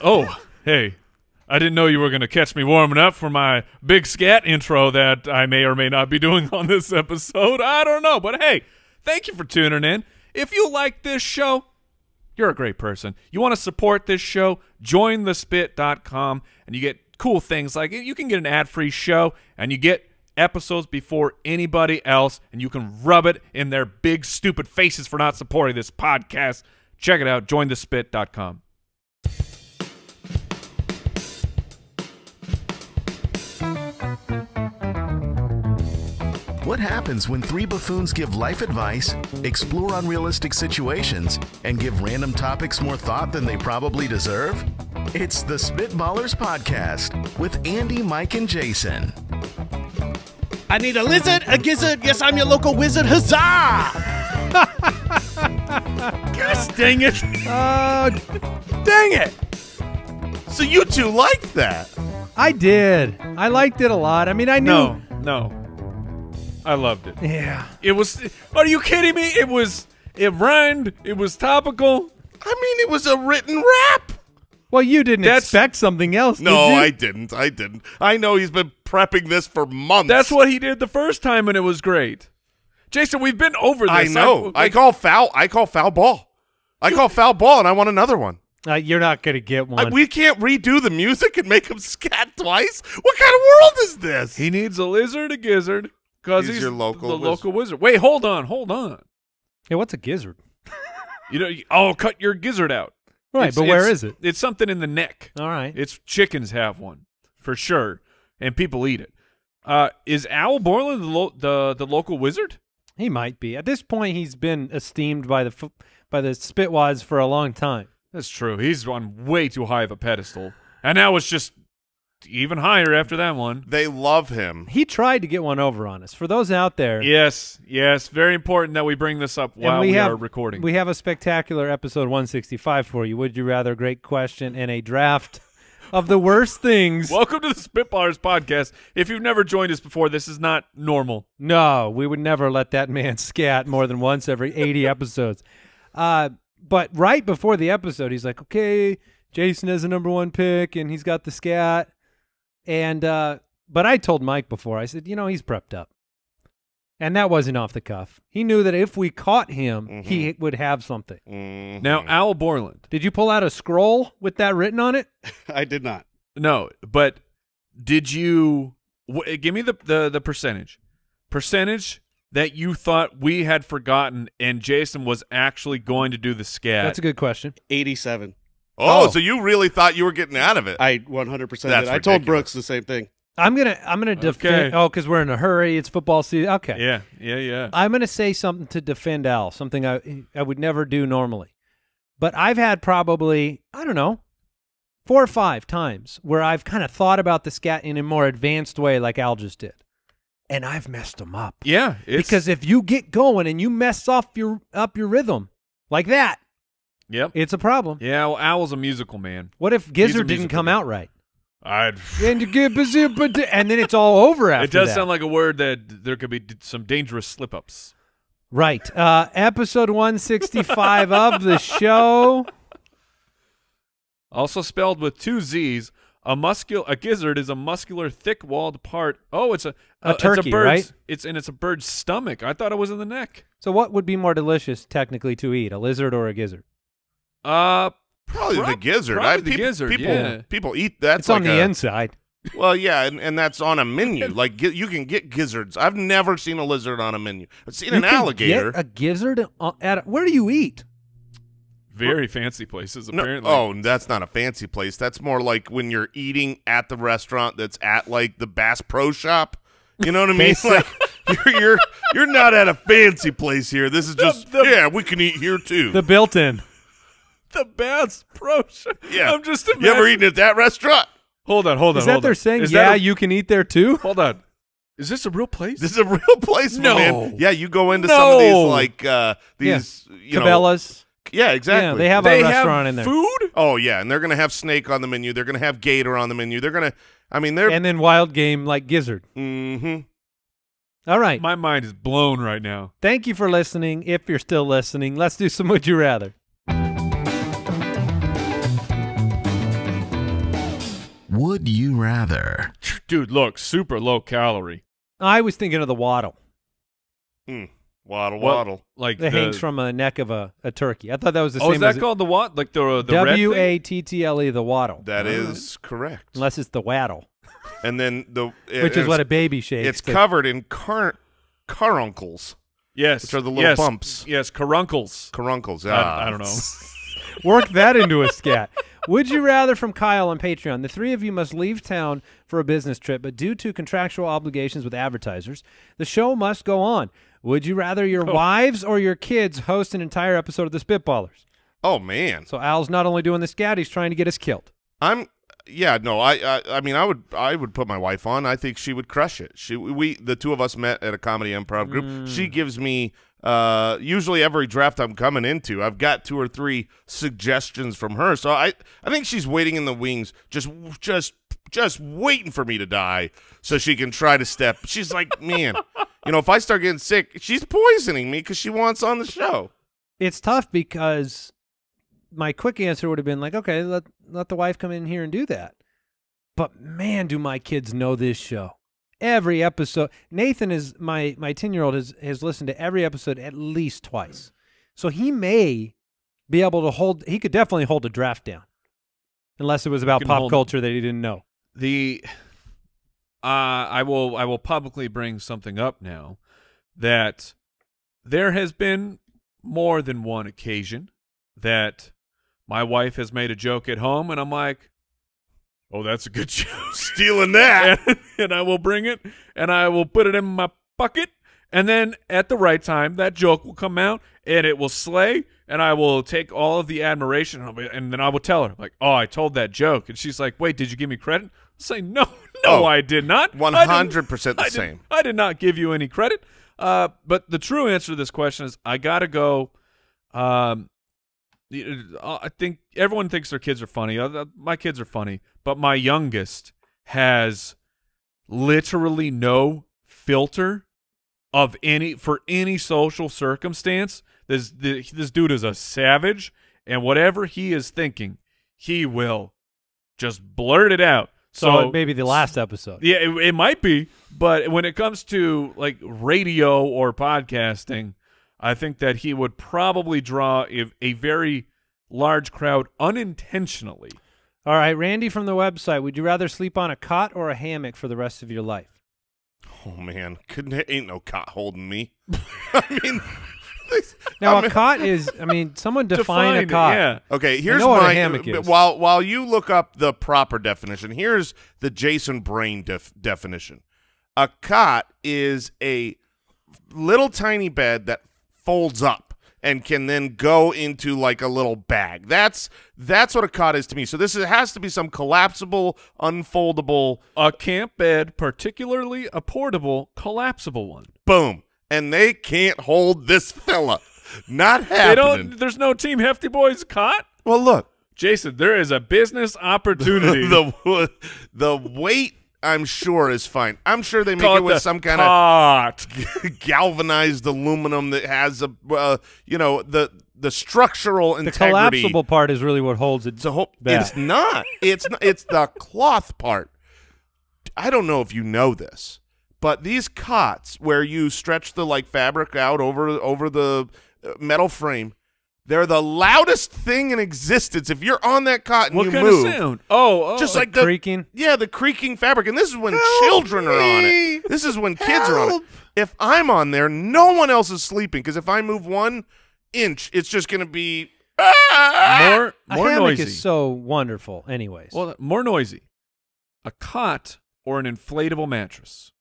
Oh, hey. I didn't know you were going to catch me warming up for my big scat intro that I may or may not be doing on this episode. I don't know, but hey, thank you for tuning in. If you like this show, you're a great person. You want to support this show, join thespit.com, and you get cool things like you can get an ad-free show, and you get episodes before anybody else, and you can rub it in their big, stupid faces for not supporting this podcast. Check it out, jointhespit.com. What happens when three buffoons give life advice, explore unrealistic situations, and give random topics more thought than they probably deserve? It's the Spitballers Podcast with Andy, Mike, and Jason. I need a lizard, a gizzard. Yes, I'm your local wizard. Huzzah! Gosh dang it. Dang it! So you two liked that? I did. I liked it a lot. I mean, I knew. No. I loved it. Yeah. It was, are you kidding me? It rhymed. It was topical. I mean, it was a written rap. Well, you didn't expect something else, did you? No, I didn't. I know he's been prepping this for months. That's what he did the first time, and it was great. Jason, we've been over this. I know. I call foul ball. I call foul ball, and I want another one. You're not going to get one. We can't redo the music and make him scat twice. What kind of world is this? He needs a lizard, a gizzard, because he's your local local wizard. Wait, hold on. Hey, what's a gizzard? I'll cut your gizzard out. Right, but where is it? It's something in the neck. All right. It's chickens have one, for sure, and people eat it. Is Al Borland the local wizard? He might be. At this point, he's been esteemed by the Spitwads for a long time. That's true. He's on way too high of a pedestal, and now it's just even higher after that one. They love him. He tried to get one over on us. For those out there. Yes. Very important that we bring this up while we are recording. We have a spectacular episode 165 for you. Would you rather? Great question and a draft of the worst things. Welcome to the Spitballers Podcast. If you've never joined us before, this is not normal. No, we would never let that man scat more than once every 80 episodes. But right before the episode, he's like, okay, Jason has a #1 pick, and he's got the scat. And but I told Mike before, I said, he's prepped up. And that wasn't off the cuff. He knew that if we caught him, he would have something. Now, Al Borland. Did you pull out a scroll with that written on it? I did not. No, but did you give me the percentage? Percentage that you thought we had forgotten and Jason was actually going to do the scat? That's a good question. 87. Oh, so you really thought you were getting out of it? I 100% did. That's I told ridiculous. Brooks the same thing. I'm gonna defend. Okay. Oh, because we're in a hurry. It's football season. Okay. Yeah. I'm gonna say something to defend Al. Something I would never do normally. But I've had probably, I don't know, 4 or 5 times where I've kind of thought about the scat in a more advanced way, like Al just did, and I've messed them up. Yeah, because if you get going and you mess up your rhythm like that, yep, it's a problem. Yeah, well, Al's a musical man. What if Gizzard didn't come out right? And then it's all over after it does that. sound like a word that there could be some dangerous slip-ups. Right. Episode 165 of the show. Also spelled with 2 Z's. A gizzard is a muscular, thick-walled part. Oh, it's a turkey, it's a bird's, right? It's a bird's stomach. I thought it was in the neck. So what would be more delicious technically to eat, a lizard or a gizzard? Probably the gizzard. Probably the gizzard, People eat that. It's like on the inside. Well, yeah, and that's on a menu. Like you can get gizzards. I've never seen a lizard on a menu. I've seen an alligator. Get a gizzard where do you eat? Very fancy places, apparently. Oh, that's not a fancy place. That's more like when you're eating at the restaurant that's at like the Bass Pro Shop. You know what I mean? Like you're not at a fancy place here. This is just we can eat here too. The built-in. The Bass Pro Shop. Yeah. I'm just imagining. You ever eaten at that restaurant? Hold on. Is that they're saying, you can eat there too? Hold on. Is this a real place? This is a real place, No. man. Yeah, you go into some of these like Cabela's. Yeah, exactly. Yeah, they have a restaurant in there. Food? Oh yeah, and they're gonna have snake on the menu. They're gonna have gator on the menu. They're gonna. I mean, they're and then wild game like gizzard. Mm-hmm. All right. My mind is blown right now. Thank you for listening. If you're still listening, let's do some Would You Rather. Would you rather? Dude, look, super low calorie. I was thinking of the waddle Waddle, What? waddle. Like that hangs from a neck of a turkey. I thought that was the Oh, same is that as called the what? Like the red thing? W-A-T-T-L-E, the waddle. That is correct. Unless it's the waddle, And then which is what a baby shakes. it's covered in caruncles, Yes. which are the little yes. bumps. Yes, caruncles. Caruncles. I don't know. Work that into a scat. Would you rather from Kyle on Patreon? The three of you must leave town for a business trip, but due to contractual obligations with advertisers, the show must go on. Would you rather your wives or your kids host an entire episode of the Spitballers? Oh man. So Al's not only doing the scat, he's trying to get us killed. I mean, I would put my wife on. I think she would crush it. The two of us met at a comedy improv group. She gives me usually every draft I'm coming into, I've got 2 or 3 suggestions from her. So I think she's waiting in the wings, just waiting for me to die so she can try to step. She's like, man, if I start getting sick, she's poisoning me because she wants on the show. It's tough because my quick answer would have been like, okay, let the wife come in here and do that. But man, do my kids know this show. Every episode. Nathan is my 10-year-old has listened to every episode at least twice. So he may be able to he could definitely hold a draft down. Unless it was about pop culture that he didn't know. I will publicly bring something up now that there has been more than one occasion that my wife has made a joke at home and I'm like, oh, that's a good joke. Stealing that. and I will bring it and I will put it in my bucket. And then at the right time, that joke will come out and it will slay. And I will take all of the admiration and then I will tell her, like, oh, I told that joke. And she's like, wait, did you give me credit? I'll say, no, I did not. 100% the same. I did not give you any credit. But the true answer to this question is I got to go. I think everyone thinks their kids are funny. My kids are funny, but my youngest has literally no filter of any social circumstance. This dude is a savage, and whatever he is thinking, he will just blurt it out. So maybe the last episode. Yeah, it might be, but when it comes to like radio or podcasting, I think that he would probably draw a very large crowd unintentionally. All right, Randy from the website, would you rather sleep on a cot or a hammock for the rest of your life? Oh man, ain't no cot holding me. I mean, now a cot is. I mean, someone define a cot. Yeah. Okay, here's what a my hammock is. While you look up the proper definition, here's the Jason Brain definition. A cot is a little tiny bed that folds up and can then go into like a little bag. That's what a cot is to me. So it has to be some collapsible, unfoldable. A camp bed, particularly a portable, collapsible one. Boom. And they can't hold this fella. Not happening. There's no Team Hefty Boys cot? Well, look. Jason, there is a business opportunity. the weight, I'm sure, is fine. I'm sure they make Call it with some kind cot. of galvanized aluminum that has the structural integrity. The collapsible part is really what holds it back. It's not. It's the cloth part. I don't know if you know this, but these cots where you stretch the fabric out over the metal frame, they're the loudest thing in existence. If you're on that cot and what you kind move, of sound? Oh, just like the creaking. Yeah, the creaking fabric, and this is when children are on it. This is when kids are on it. If I'm on there, no one else is sleeping because if I move 1 inch, it's just going to be more a hammock noisy. is so wonderful, anyways. Well, more noisy. A cot or an inflatable mattress?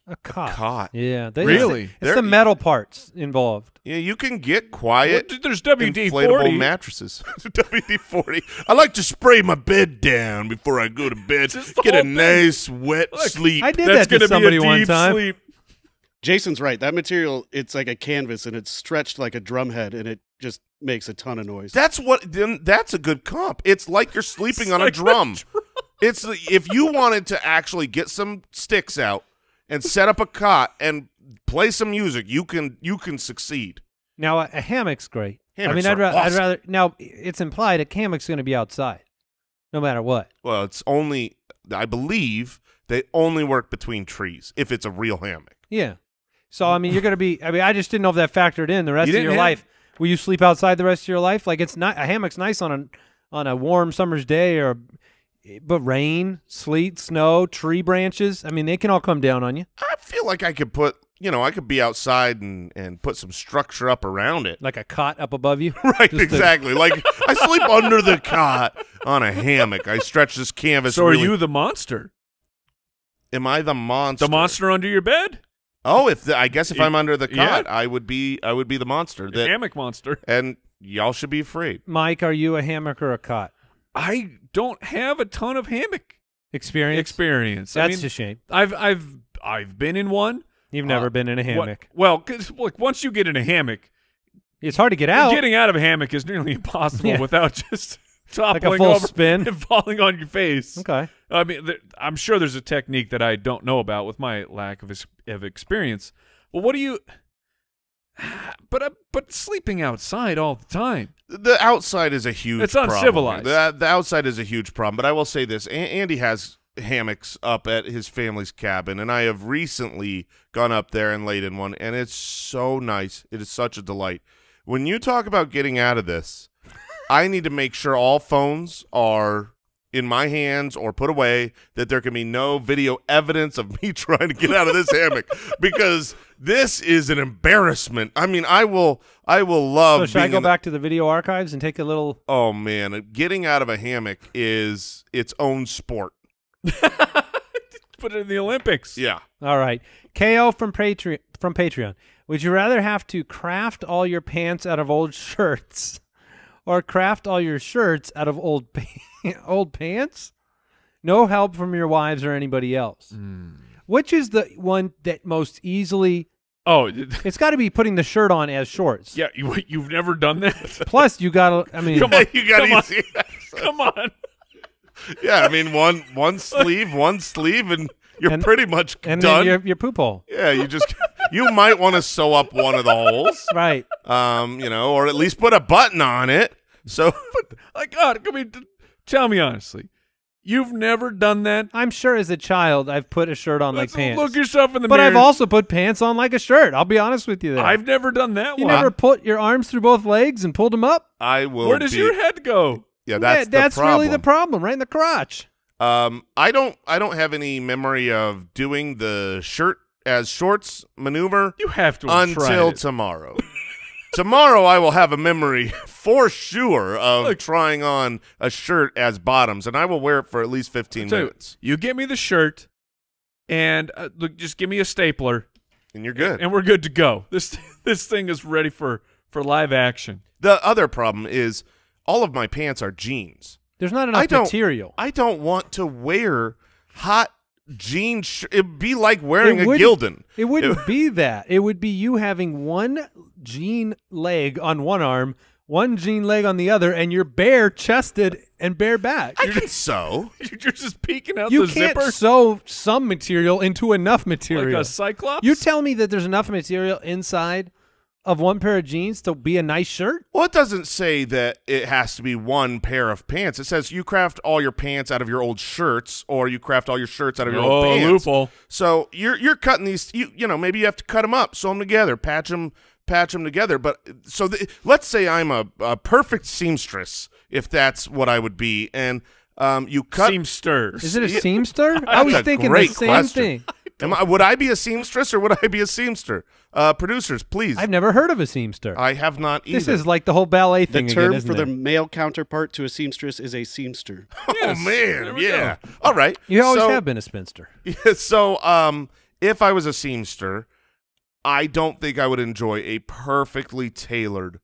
A cot. cot. Yeah, Really? It's the metal parts involved. Yeah, you can get quiet. Well, there's WD-40. Inflatable mattresses. WD-40. I like to spray my bed down before I go to bed. Get a nice wet sleep. I did That's that to gonna somebody be a one deep time. sleep. Jason's right. That material, it's like a canvas, and it's stretched like a drum head, and it just makes a ton of noise. That's a good comp. It's like you're sleeping on a drum. It's if you wanted to actually get some sticks out and set up a cot and play some music, you can succeed. Now, a hammock's great. Hammocks I'd are awesome. rather. Now, it's implied a hammock's going to be outside. no matter what. Well, it's only, I believe, they only work between trees if it's a real hammock. Yeah. So, I mean, you're going to be, I mean, I just didn't know if that factored in the rest You of didn't your have- life. Will you sleep outside the rest of your life? Like, it's not, a hammock's nice on a warm summer's day, but rain, sleet, snow, tree branches, I mean, they can all come down on you. I feel like I could put, I could be outside and put some structure up around it. Like a cot up above you. Right, Just exactly. Like I sleep under the cot on a hammock. I stretch this canvas. So really. are you the monster? Am I the monster? The monster under your bed? Oh, I guess if I'm under the cot, Yeah. I would be the monster. The hammock monster. And y'all should be afraid. Mike, are you a hammock or a cot? I don't have a ton of hammock experience. That's a shame. I've been in one. You've never been in a hammock. Well, because look, once you get in a hammock, It's hard to get out. getting out of a hammock is nearly impossible Yeah. without just toppling Like a full over spin? and falling on your face. Okay. I mean, I'm sure there's a technique that I don't know about with my lack of experience. Well, what do you? But sleeping outside all the time. The outside is a huge It's problem. uncivilized. The outside is a huge problem. But I will say this. Andy has hammocks up at his family's cabin, and I have recently gone up there and laid in one, and it's so nice. It is such a delight. When you talk about getting out of this, I need to make sure all phones are in my hands or put away, that there can be no video evidence of me trying to get out of this hammock, because this is an embarrassment. I mean, I will love So should I being go in back to the video archives and take a little? Oh man, getting out of a hammock is its own sport. Put it in the Olympics. Yeah. All right. KO from Patreon. Would you rather have to craft all your pants out of old shirts or craft all your shirts out of old pants? No help from your wives or anybody else. Which is the one that most easily... Oh, It's got to be putting the shirt on as shorts. yeah. You've never done that? Plus, you got to... I mean... Come on. You got come on. easy. Come on. Yeah, I mean one sleeve, and you're pretty much And done. then your poop hole. Yeah, you might want to sew up one of the holes. Right. Or at least put a button on it. So Like, God, I mean, tell me honestly, you've never done that? I'm sure as a child, I've put a shirt on like pants. Look yourself in the But mirror. I've also put pants on like a shirt. I'll be honest with you there. I've never done that You one. never put your arms through both legs and pulled them up? I will. Where does your head go? Yeah, that's really the problem, right in the crotch. I don't have any memory of doing the shirt as shorts maneuver You have to have tried until it. tomorrow. Tomorrow I will have a memory for sure of trying on a shirt as bottoms, and I will wear it for at least 15 Tell you, minutes. you get me the shirt, and look, just give me a stapler, And you're good. and we're good to go. This thing is ready for live action. The other problem is all of my pants are jeans. There's not enough material. I don't want to wear hot jeans. It'd be like wearing It a wouldn't- Gildan. It wouldn't be that. It would be you having one jean leg on one arm, one jean leg on the other, and you're bare-chested and bare back. I can sew. You're just peeking out You the can't zipper sew some material into enough material. like a cyclops. You tell me that there's enough material inside of one pair of jeans to be a nice shirt? Well, it doesn't say that it has to be one pair of pants. It says you craft all your pants out of your old shirts, or you craft all your shirts out of your old pants. loophole. So you're cutting these. Maybe you have to cut them up, sew them together, patch them together. But so let's say I'm a perfect seamstress, if that's what I would be, and you cut. Seamsters. Is it a seamster? I was That's a thinking the great same question. thing. Would I be a seamstress or would I be a seamster? Producers, please. I've never heard of a seamster. I have not either. This is like the whole ballet The thing term again, isn't for the it? male counterpart to a seamstress is a seamster. Oh Yes. man, There we yeah. All right. You always So- have been a spinster. Yeah, so if I was a seamster, I don't think I would enjoy a perfectly tailored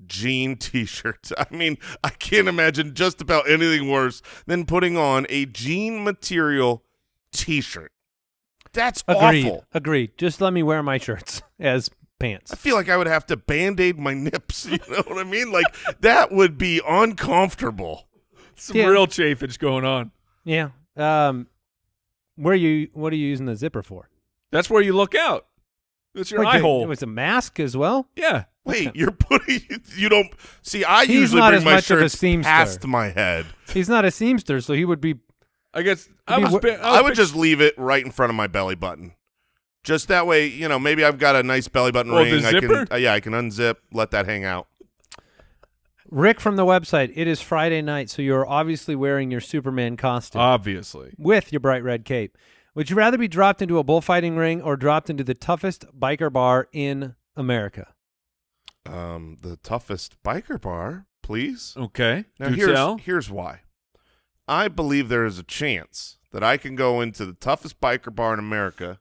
jean t-shirt. I mean, I can't imagine just about anything worse than putting on a jean material t-shirt. That's Agreed. awful. Agreed. Just let me wear my shirts as pants. I feel like I would have to Band-Aid my nips. You know what I mean? Like, that would be uncomfortable. Some Yeah. real chafage going on. Yeah. What are you using the zipper for? That's where you look out. That's your eye hole. It was a mask as well. Yeah. Wait, you're putting you don't see. I He's usually not bring as my much of a shirts seamster. past my head. He's not a seamster, so he would be. I guess I would just leave it right in front of my belly button. Just that way, maybe I've got a nice belly button ring. the zipper? I can unzip, let that hang out. Rick from the website, it is Friday night, so you're obviously wearing your Superman costume. Obviously. With your bright red cape. Would you rather be dropped into a bullfighting ring or dropped into the toughest biker bar in America? The toughest biker bar, please. Okay. Now Do tell. here's why. I believe there is a chance that I can go into the toughest biker bar in America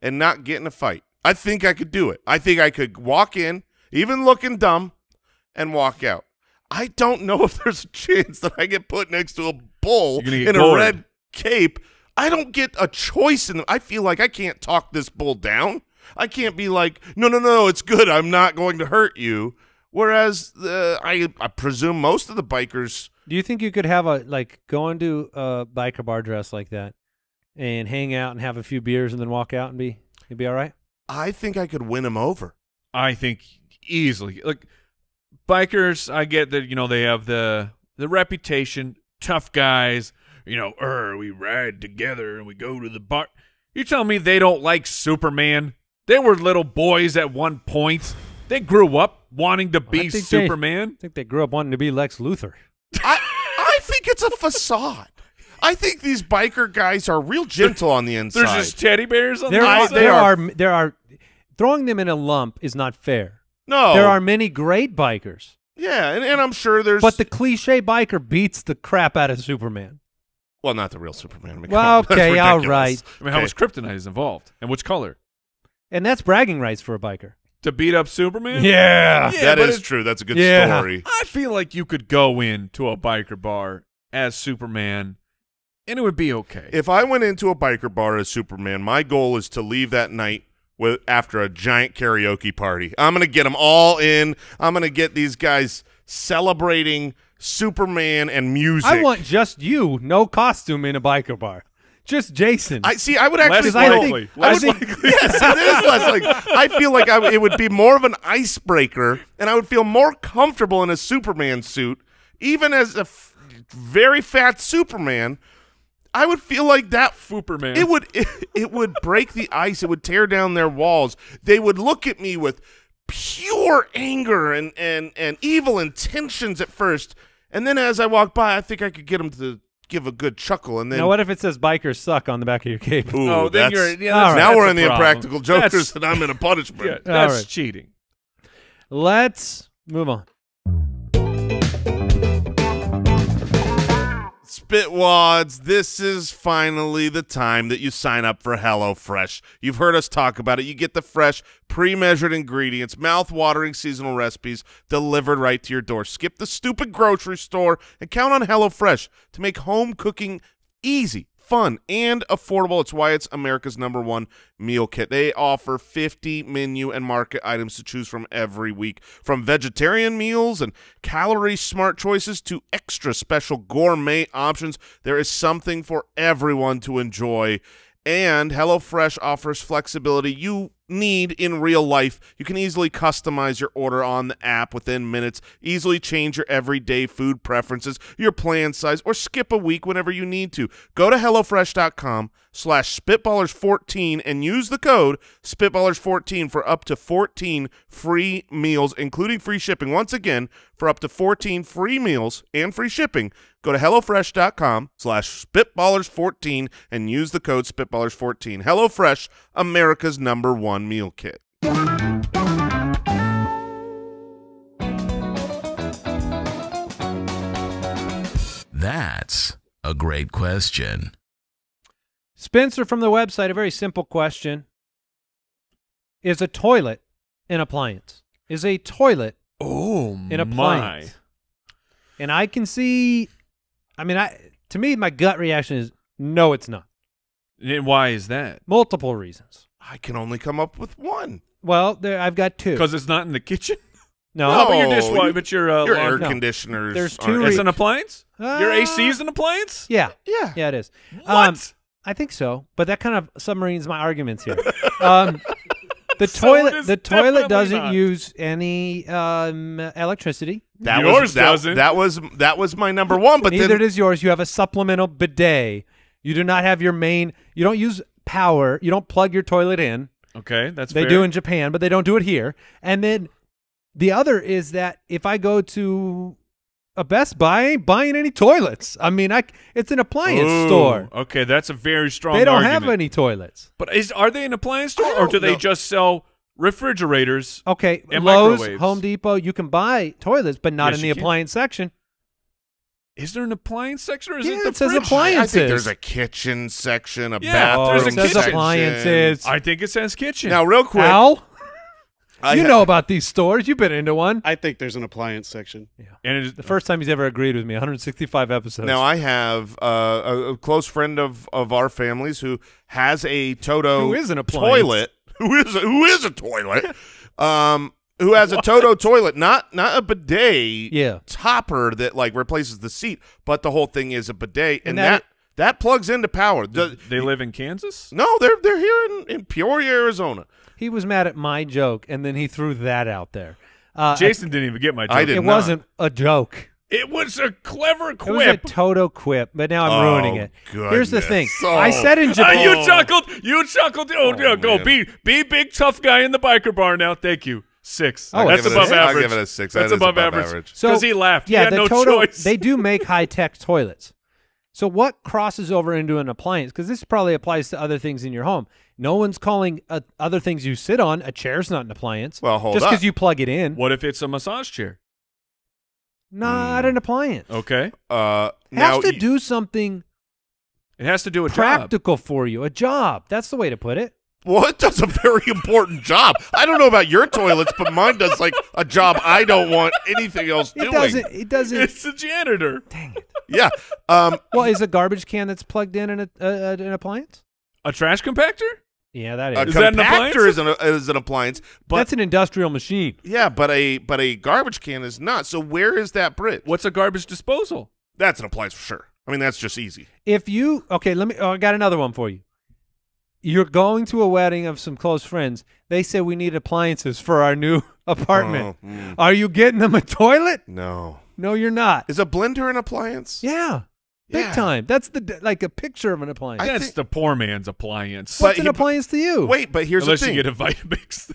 and not get in a fight. I think I could do it. I think I could walk in, even looking dumb, and walk out. I don't know if there's a chance that I get put next to a bull in a red cape. I don't get a choice in them. I feel like I can't talk this bull down. I can't be like, no, it's good. I'm not going to hurt you. Whereas I presume most of the bikers. Do you think you could have go into a biker bar dress like that and hang out and have a few beers and then walk out and you'd be all right? I think I could win him over. I think easily. Like bikers, I get that, they have the reputation, tough guys, we ride together and we go to the bar. You tell me they don't like Superman? They were little boys at one point. They grew up wanting to be Superman. I think they grew up wanting to be Lex Luthor. I think it's a facade. I think these biker guys are real gentle on the inside. There's just teddy bears on the outside. There are throwing them in a lump is not fair. No. There are many great bikers. Yeah, and I'm sure there's. But the cliche biker beats the crap out of Superman. Well, not the real Superman. I mean, well, okay, all ridiculous. right. I mean, how much kryptonite is involved, and which color? And that's bragging rights for a biker. To beat up Superman? Yeah. That is true. That's a good story. I feel like you could go into a biker bar as Superman, and it would be okay. If I went into a biker bar as Superman, my goal is to leave that night after a giant karaoke party. I'm going to get them all in. I'm going to get these guys celebrating Superman and music. I want just you, no costume in a biker bar. Just Jason. I would actually. Less likely. Yes, it is less likely. I feel like it would be more of an icebreaker, and I would feel more comfortable in a Superman suit, even as a very fat Superman. I would feel like that Superman. It would break the ice. It would tear down their walls. They would look at me with pure anger and evil intentions at first, and then as I walk by, I think I could get them to give a good chuckle. And then now, what if it says "bikers suck" on the back of your cape? Ooh, then now we're in the problem. Impractical Jokers, and I'm in a punishment. Yeah, that's right. cheating. Let's move on. Spitwads, this is finally the time that you sign up for HelloFresh. You've heard us talk about it. You get the fresh, pre-measured ingredients, mouth-watering seasonal recipes delivered right to your door. Skip the stupid grocery store and count on HelloFresh to make home cooking easy, fun, and affordable. It's why it's America's #1 meal kit. They offer 50 menu and market items to choose from every week, from vegetarian meals and calorie-smart choices to extra special gourmet options. There is something for everyone to enjoy. And HelloFresh offers flexibility you need in real life. You can easily customize your order on the app within minutes, easily change your everyday food preferences, your plan size, or skip a week whenever you need to. Go to HelloFresh.com/Spitballers14 and use the code Spitballers14 for up to 14 free meals, including free shipping. Once again, for up to 14 free meals and free shipping, go to HelloFresh.com/Spitballers14 and use the code Spitballers14. HelloFresh, America's #1 meal kit. That's a great question. Spencer from the website, a very simple question. Is a toilet an appliance? Is a toilet an appliance? And I can see, to me, my gut reaction is no, it's not. And why is that? Multiple reasons. I can only come up with one. Well, I've got two. Because it's not in the kitchen? No. Oh, but your dishwasher, but your air no. conditioners. There's aren't- two It's an appliance? Your AC is an appliance? Yeah. Yeah. Yeah, it is. What? I think so, but that kind of submarines my arguments here. The So it toilet. is The toilet definitely doesn't not. use any electricity. Yours doesn't. That was my number one. But Neither then does yours. You have a supplemental bidet. You do not have your main. You don't use power. You don't plug your toilet in. Okay, that's They fair. do in Japan, but they don't do it here. And then the other is that if I go to a Best Buy, I ain't buying any toilets. I mean, it's an appliance Ooh, store. Okay, that's a very strong They don't argument. have any toilets. But are they an appliance store, or don't do they know. just sell refrigerators? Okay, And Lowe's, microwaves. Home Depot, you can buy toilets, but not Yes, in the you can. appliance section. Is there an appliance section, or is Yeah, it the it says fridge? appliance. I think there's a kitchen section, a Yeah, bathroom there's a it says kitchen. appliances. I think it says kitchen. Now, real quick, Al, I you ha- know about these stores. You've been into one. I think there's an appliance section. and it is, The first time he's ever agreed with me, 165 episodes. Now I have a close friend of our families who has a Toto Who is an appliance. toilet. Who is a toilet? Who has a Toto toilet? Not a bidet. Yeah. Topper that like replaces the seat, but the whole thing is a bidet, and that- that plugs into power. they live in Kansas. No, they're here in Peoria, Arizona. He was mad at my joke, and then he threw that out there. Jason didn't even get my joke. I did It not. wasn't a joke. It was a clever It was a quip. Toto quip, but now I'm ruining it. Here's the thing. goodness. I said in Japan. You chuckled. You chuckled. Oh, Oh, yeah, go. man. Be big tough guy in the biker bar now. Thank you. 6. Oh, That's I'll give it a above six. average. I'll give it a 6. That's That is above average. So Because he laughed. Yeah, he had the no Toto, choice. they do make high-tech toilets. So what crosses over into an appliance? Because this probably applies to other things in your home. No one's calling other things you sit on. A chair's not an appliance. Well, hold just up. because you plug it in. What if it's a massage chair? Not an appliance. Okay. Has Now to do something It has to do with job. practical for you. A job. That's the way to put it. Well, it does a very important job. I don't know about your toilets, but mine does like a job I don't want anything else It doing. doesn't. It doesn't. It's the janitor. Dang it. Yeah. Well, is a garbage can that's plugged in an appliance? A trash compactor? Yeah, that A is. Is that an compactor appliance? is an appliance, but That's an industrial machine. yeah, but a garbage can is not. So where is that bridge? What's a garbage disposal? That's an appliance for sure. I mean, that's just easy. If you let me. Oh, I got another one for you. You're going to a wedding of some close friends. They say we need appliances for our new apartment. Oh, mm. Are you getting them a toilet? No. No, you're not. Is a blender an appliance? Yeah, big Yeah. that's like a picture of an appliance. I That's think- the poor man's appliance. What's but an he- appliance to you? Wait, but here's Unless the you thing. get a Vitamix.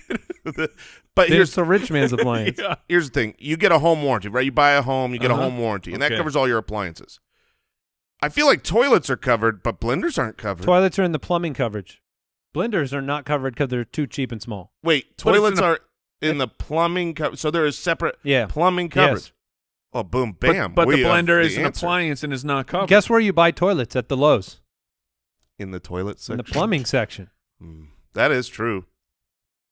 But There's a rich man's appliance. Yeah. here's the thing. You get a home warranty, right? You buy a home, you get a Uh-huh. home warranty, and that Okay. covers all your appliances. I feel like toilets are covered, but blenders aren't covered. Toilets are in the plumbing coverage. Blenders are not covered because they're too cheap and small. Wait, But it's toilets in a- are in the plumbing coverage. So there is separate Yeah. plumbing coverage. Yes. Oh, boom, But- bam. But, we the have blender the is an answer. appliance and is not covered. Guess where you buy toilets? At the Lowe's. In the toilet In section. the plumbing section. That is true.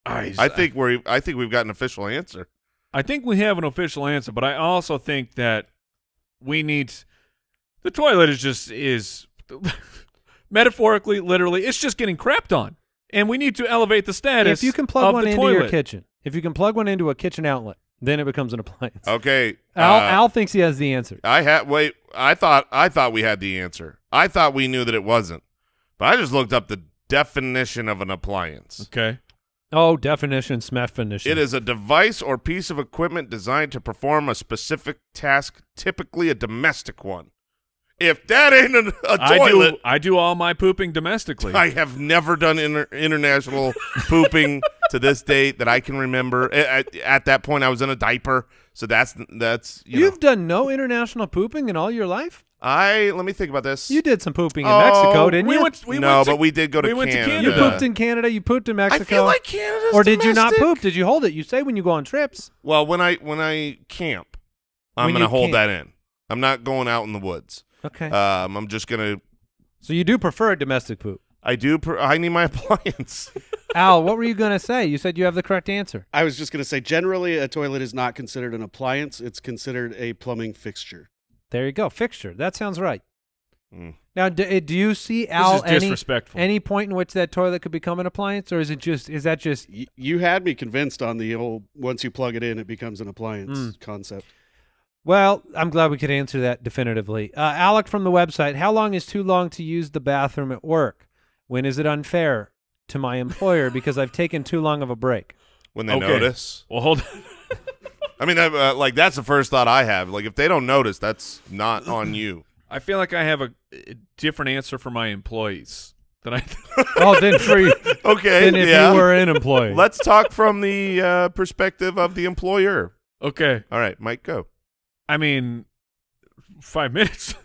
I think we've got an official answer. I think we have an official answer, but I also think that we need the toilet is metaphorically, literally, it's just getting crapped on, and we need to elevate the status. If you can plug of one the into toilet. your kitchen, if you can plug one into a kitchen outlet, then it becomes an appliance. Okay. Al thinks he has the answer. I thought we had the answer. I thought we knew that it wasn't. But I just looked up the definition of an appliance. Okay. Oh, definition, smefinition. It is a device or piece of equipment designed to perform a specific task, typically a domestic one. If that ain't a toilet, I do all my pooping domestically. I have never done international pooping to this date that I can remember. At that point, I was in a diaper, so that's you know. You've done no international pooping in all your life? Let me think about this. You did some pooping in Oh, Mexico, didn't you? But we did go to we went to Canada. You Canada. pooped in Canada. You pooped in Mexico. I feel like Canada's or did you not domestic. poop? Did you hold it? You say when you go on trips. Well, when I camp, I'm When going to you hold camp. that in. I'm not going out in the woods. Okay. I'm just going to. So you do prefer domestic poop. I need my appliance. Al, what were you going to say? You said you have the correct answer. I was just going to say, generally, a toilet is not considered an appliance. It's considered a plumbing fixture. There you go. Fixture. That sounds right. Mm. Now, do you see, This Al, is disrespectful. any point in which that toilet could become an appliance, or is that just You had me convinced on the whole once you plug it in, it becomes an appliance concept. Well, I'm glad we could answer that definitively. Alec from the website, how long is too long to use the bathroom at work? When is it unfair? to my employer because I've taken too long of a break. When they notice. Well, hold on. I mean, like that's the first thought I have. Like if they don't notice, that's not on you. I feel like I have a different answer for my employees than I. Oh, then for you. Okay, Then if you were an employee. Let's talk from the perspective of the employer. Okay. All right, Mike, go. I mean, 5 minutes.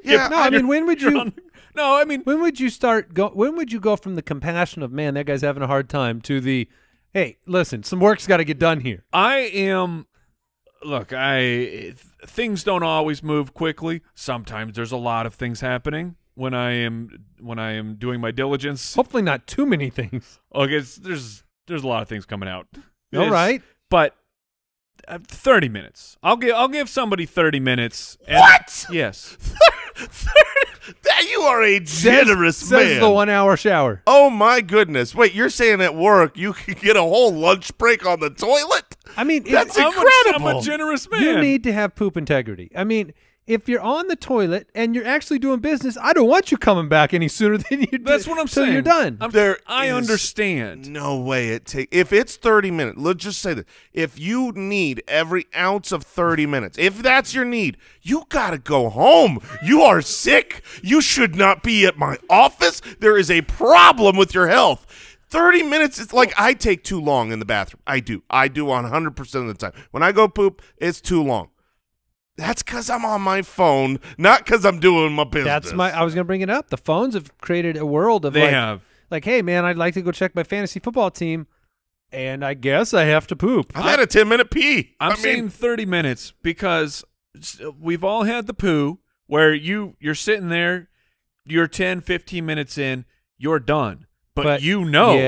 Yeah. No, I mean, when would you? No, I mean, When would you start? When would you go from the compassion of man, that guy's having a hard time, to the, hey, listen, some work's got to get done here. I am. Look, things don't always move quickly. Sometimes there's a lot of things happening when I am doing my diligence. Hopefully, not too many things. Okay, there's a lot of things coming out. All right, but 30 minutes. I'll give somebody 30 minutes. What? Yes. You are a generous man. Says the 1 hour shower. Oh my goodness! Wait, you're saying at work you could get a whole lunch break on the toilet? I mean, That's if, incredible. I'm a generous man. you need to have poop integrity. I mean, if you're on the toilet and you're actually doing business, I don't want you coming back any sooner than you do. That's what I'm till saying. you're done. I understand. No way it takes. If it's 30 minutes, let's just say that. If you need every ounce of 30 minutes, if that's your need, you got to go home. You are sick. You should not be at my office. There is a problem with your health. 30 minutes, it's like I take too long in the bathroom. I do 100% of the time. When I go poop, it's too long. That's because I'm on my phone, not because I'm doing my business. I was going to bring it up. The phones have created a world of like, hey, man, I'd like to go check my fantasy football team, and I guess I have to poop. I've had a 10-minute pee. I'm saying 30 minutes because we've all had the poo where you're sitting there, you're 10, 15 minutes in, you're done. But you know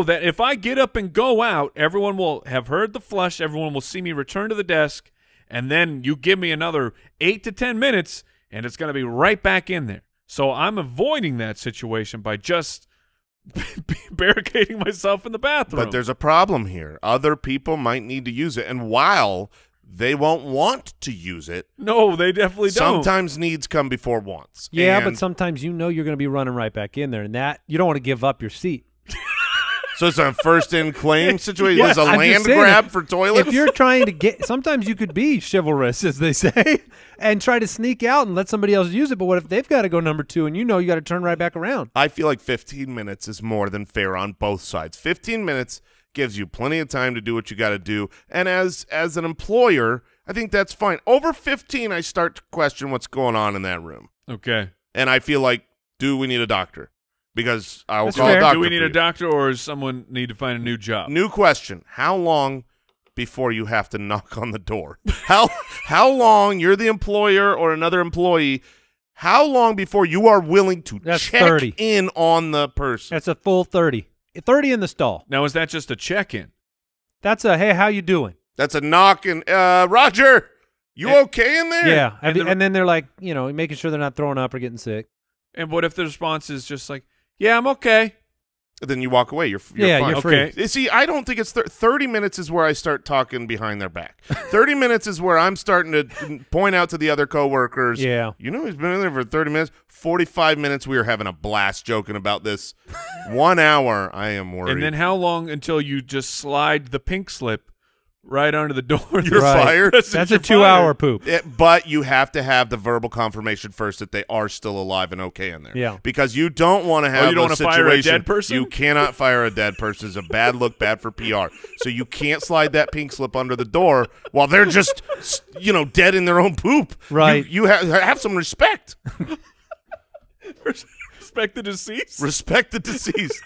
that if I get up and go out, everyone will have heard the flush, everyone will see me return to the desk, and then you give me another 8 to 10 minutes, and it's going to be right back in there. So I'm avoiding that situation by just barricading myself in the bathroom. But there's a problem here. Other people might need to use it, and while they won't want to use it, no, they definitely don't. Sometimes needs come before wants. Yeah, and but sometimes you're going to be running right back in there, and that you don't want to give up your seat. So it's a first-in claim situation. Yeah, There's a I'm land just saying, grab for toilets. If you're trying to get, sometimes you could be chivalrous, as they say, and try to sneak out and let somebody else use it. But what if they've got to go number 2, and you got to turn right back around? I feel like 15 minutes is more than fair on both sides. 15 minutes gives you plenty of time to do what you got to do. And as an employer, I think that's fine. Over 15, I start to question what's going on in that room. Okay. And I feel like, do we need a doctor? Because I will That's call fair. a doctor. Do we need for a you. doctor, or does someone need to find a new job? New question. How long before you have to knock on the door? How long, you're the employer or another employee, how long before you are willing to check 30. in on the person? That's a full 30. 30 in the stall. Now, is that just a check-in? That's a, hey, how you doing? That's a knock and, Roger, you okay in there? Yeah, And and then they're like, making sure they're not throwing up or getting sick. And what if the response is just like, yeah, I'm okay? Then you walk away. You're Yeah, fine. you're free. Okay. You see, I don't think it's 30 minutes is where I start talking behind their back. 30 minutes is where I'm starting to point out to the other coworkers. Yeah. He's been in there for 30 minutes. 45 minutes, we were having a blast joking about this. 1 hour, I am worried. And then how long until you just slide the pink slip right under the door? You're fired. That's a 2-hour poop. But you have to have the verbal confirmation first that they are still alive and okay in there. Yeah. Because you don't want to have you don't a wanna situation. fire a dead person? You cannot fire a dead person. It's a bad look, bad for PR. So you can't slide that pink slip under the door while they're just, dead in their own poop. Right. You have some respect. Respect the deceased? Respect the deceased.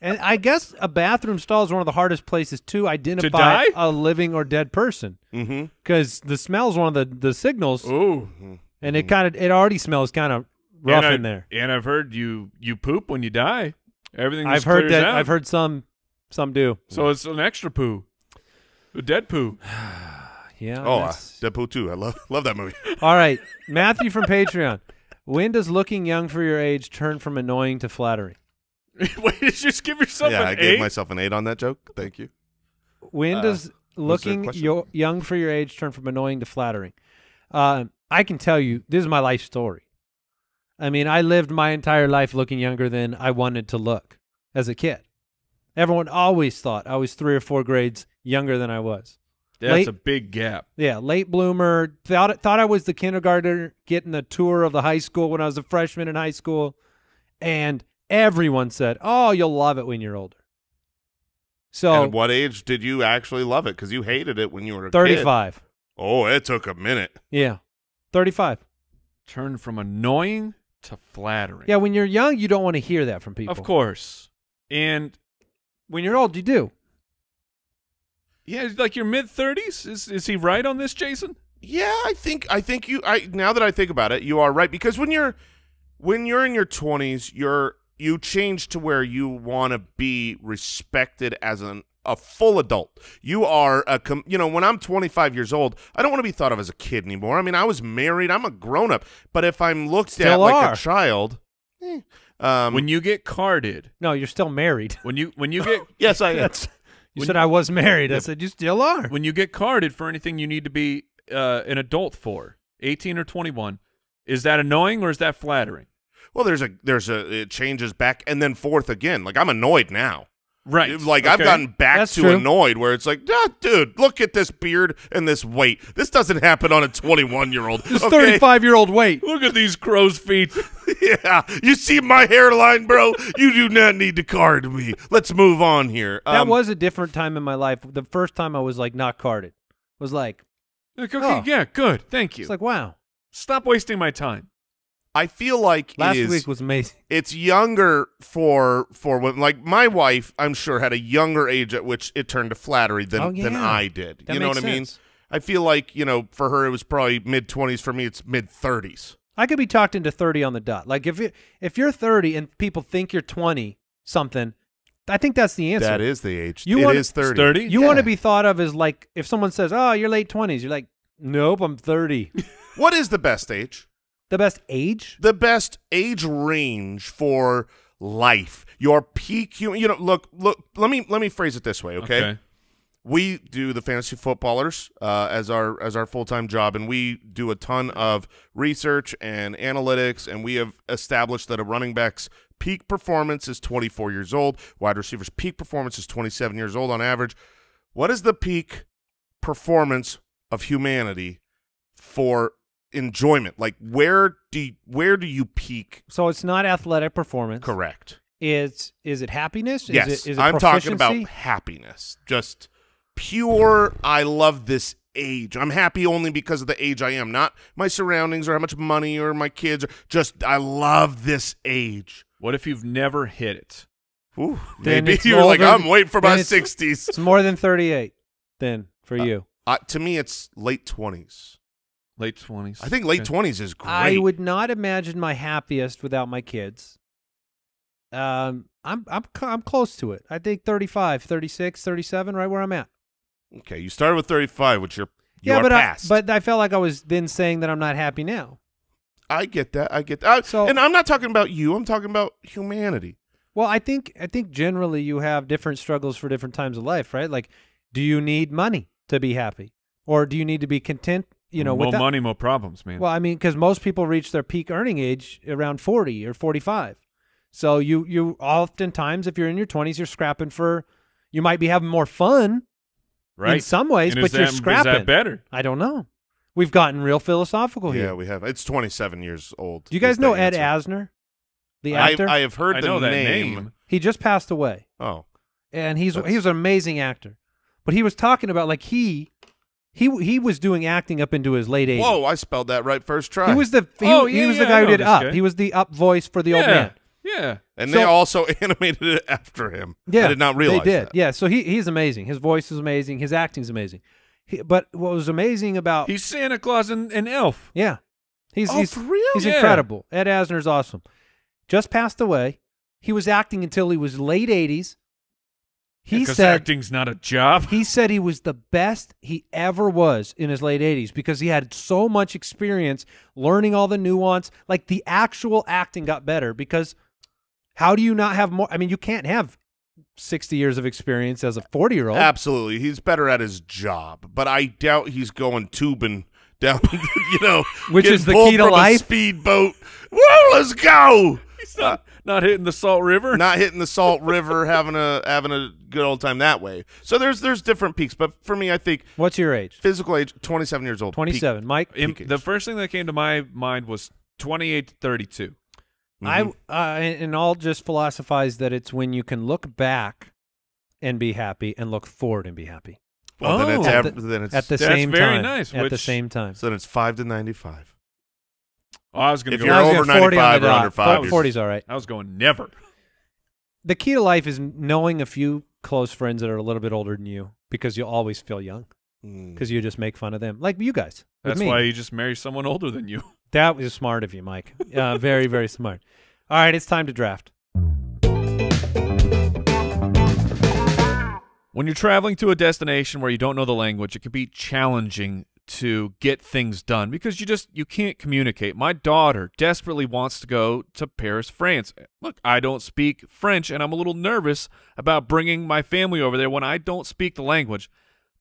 And I guess a bathroom stall is one of the hardest places to identify die? a living or dead person. Because the smell is one of the signals. Ooh. And it already smells kind of rough in there. And I've heard you poop when you die. Everything just I've heard clears that. out. I've heard some do. So it's an extra poo. A dead poo. Yeah. Oh, that's- Deadpool 2. I love that movie. All right. Matthew from Patreon. When does looking young for your age turn from annoying to flattering? Wait, did you just give yourself Yeah, an I 8? gave myself an 8 on that joke. Thank you. When does looking question? young for your age turn from annoying to flattering? I can tell you, this is my life story. I mean, I lived my entire life looking younger than I wanted to look. as a kid. Everyone always thought I was 3 or 4 grades younger than I was. That's a big gap. Yeah, late bloomer. Thought I was the kindergartner getting the tour of the high school when I was a freshman in high school. And everyone said, oh, you'll love it when you're older. So And what age did you actually love it? Because you hated it when you were a 35. kid. Oh, it took a minute. Yeah, 35. Turn from annoying to flattering. Yeah, when you're young, you don't want to hear that from people. Of course. And When you're old, you do. yeah, like your mid-30s? Is he right on this, Jason? Yeah, I think you. Now that I think about it, you are right, because when you're in your 20s, you change to where you want to be respected as a full adult. You are when I'm 25 years old, I don't want to be thought of as a kid anymore. I mean, I was married, I'm a grown up, but if I'm looked Still at like are. a child, When you get carded, No, you're still married. when you get yes, I am. That's, you When- said I was married. I said you still are. when you get carded for anything you need to be an adult for, 18 or 21, is that annoying or is that flattering? Well, it changes back and then forth again. Like, I'm annoyed now. Right. Like, I've Okay. gotten back That's to true. annoyed where it's like, dude, look at this beard and this weight. This doesn't happen on a 21-year-old. This Okay? 35-year-old weight. Look at these crow's feet. Yeah. You see my hairline, bro? You do not need to card me. Let's move on here. That was a different time in my life. The first time I was like not carded was like, Like, okay, Oh. yeah, good. Thank you. it's like, wow. Stop wasting my time. I feel like Last week was amazing. it's younger for women. Like, my wife, I'm sure, had a younger age at which it turned to flattery than yeah. I did. That You know makes what I mean? sense. I feel like, for her it was probably mid-20s. For me, it's mid-30s. I could be talked into 30 on the dot. Like if you're 30 and people think you're 20 something, I think that's the answer. That is the age. You It wanna- is 30. 30? You want to be thought of as like if someone says, "Oh, you're late 20s," you're like, "Nope, I'm 30." What is the best age? The best age? The best age range for life. Your peak. Look. Let me phrase it this way, okay? We do the fantasy footballers as our full-time job, and we do a ton of research and analytics, and we have established that a running back's peak performance is 24 years old. Wide receivers' peak performance is 27 years old on average. What is the peak performance of humanity for enjoyment? Like, where do you peak? So it's not athletic performance. Correct. Is it happiness? Yes, Is it I'm talking about proficiency? happiness. Just pure, I love this age. I'm happy only because of the age I am, not my surroundings or how much money or my kids. Just, I love this age. What if you've never hit it? Ooh, Then maybe it's you're like, older- I'm waiting for my then it's- 60s. It's more than 38 then for you. To me, it's late 20s. Late 20s. I think late Okay. 20s is great. I would not imagine my happiest without my kids. I'm close to it. I think 35, 36, 37, right where I'm at. Okay, you started with 35, which you Yeah, are but past. but I felt like I was then saying that I'm not happy now. I get that. I get that. So- And I'm not talking about you. I'm talking about humanity. Well, I think generally you have different struggles for different times of life, right? Like, do you need money to be happy, or do you need to be content? more with that? money, more problems, man. Well, I mean, because most people reach their peak earning age around 40 or 45. So you oftentimes, if you're in your 20s, you're scrapping for. You might be having more fun right? in some ways, And but you're scrapping. Is that better? I don't know. We've gotten real philosophical Yeah, here. we have. It's 27 years old. Do you guys is the know Ed answer. Asner, the actor? I have heard I the know that name. name. He just passed away, Oh, and he That's- was an amazing actor. But he was talking about like he was doing acting up into his late 80s. whoa! I spelled that right first try. He was the he, Oh, he yeah, was the yeah, guy I who know did this Up. guy. He was the Up voice for the old yeah. man. Yeah. and so- they also animated it after him. Yeah, I did not realize they did. that. Yeah, so he's amazing. His voice is amazing. His acting's amazing. But what was amazing about He's Santa Claus and Elf. yeah, he's For real? he's Yeah. incredible. Ed Asner's awesome. Just passed away. He was acting until he was late 80s. He Because said acting's not a job. he said he was the best he ever was in his late 80s because he had so much experience learning all the nuance. Like the actual acting got better because how do you not have more? I mean, you can't have 60 years of experience as a 40-year-old. Absolutely, he's better at his job, but I doubt he's going tubing down. Which getting is the pulled key to from life? A speedboat. Whoa, let's go! Not hitting the Salt River. not hitting the Salt River, having a good old time that way. So there's different peaks, but for me, I think What's your age? physical age, 27 years old. 27. Mike? The first thing that came to my mind was 28 to 32. And I'll just philosophize that it's when you can look back and be happy and look forward and be happy. Well, then it's At That's the same very time. nice, At the which- same time. so then it's 5 to 95. Oh, I was going If to you're go. I was over going 40 on 95 the or dot. under 5 years. 40's all right. I was going never. The key to life is knowing a few close friends that are a little bit older than you because you'll always feel young because you just make fun of them. Like you guys. with That's me. why you just marry someone older than you. That was smart of you, Mike. Very, very smart. All right, it's time to draft. When you're traveling to a destination where you don't know the language, it can be challenging to get things done because you can't communicate. My daughter desperately wants to go to Paris, France. Look, I don't speak French, and I'm a little nervous about bringing my family over there when I don't speak the language.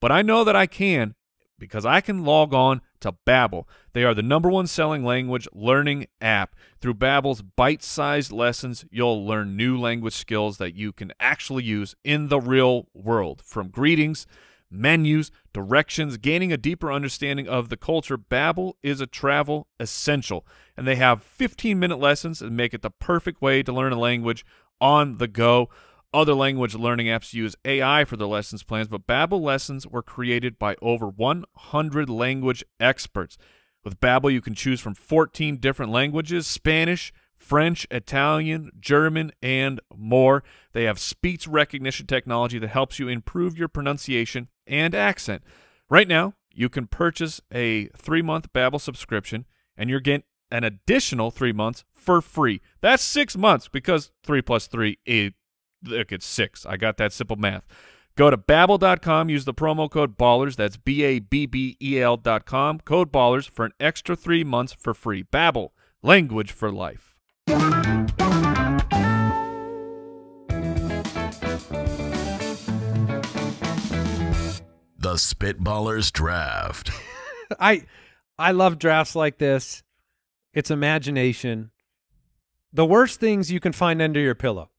But I know that I can because I can log on to Babbel. They are the #1 selling language learning app. Through Babbel's bite-sized lessons, you'll learn new language skills that you can actually use in the real world. From greetings, menus, directions, gaining a deeper understanding of the culture, Babbel is a travel essential. And they have 15-minute lessons and make it the perfect way to learn a language on the go. Other language learning apps use AI for their lessons plans, but Babbel lessons were created by over 100 language experts. With Babbel, you can choose from 14 different languages: Spanish, French, Italian, German, and more. They have speech recognition technology that helps you improve your pronunciation and accent. Right now, you can purchase a 3-month Babbel subscription, and you're getting an additional 3 months for free. That's 6 months because 3 plus 3 is... Look, it's 6. I got that simple math. Go to Babbel.com. Use the promo code BALLERS. That's BABBEL.com. Code BALLERS for an extra 3 months for free. Babbel, language for life. The Spitballers Draft. I love drafts like this. It's imagination. The worst things you can find under your pillow.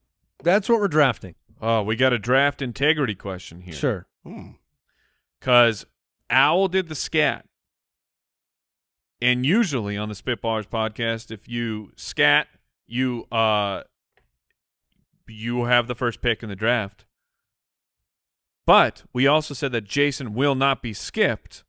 That's what we're drafting. Oh, we got a draft integrity question here. Sure. Because Owl did the scat. And usually on the Spitballers podcast, if you scat, you have the first pick in the draft. But we also said that Jason will not be skipped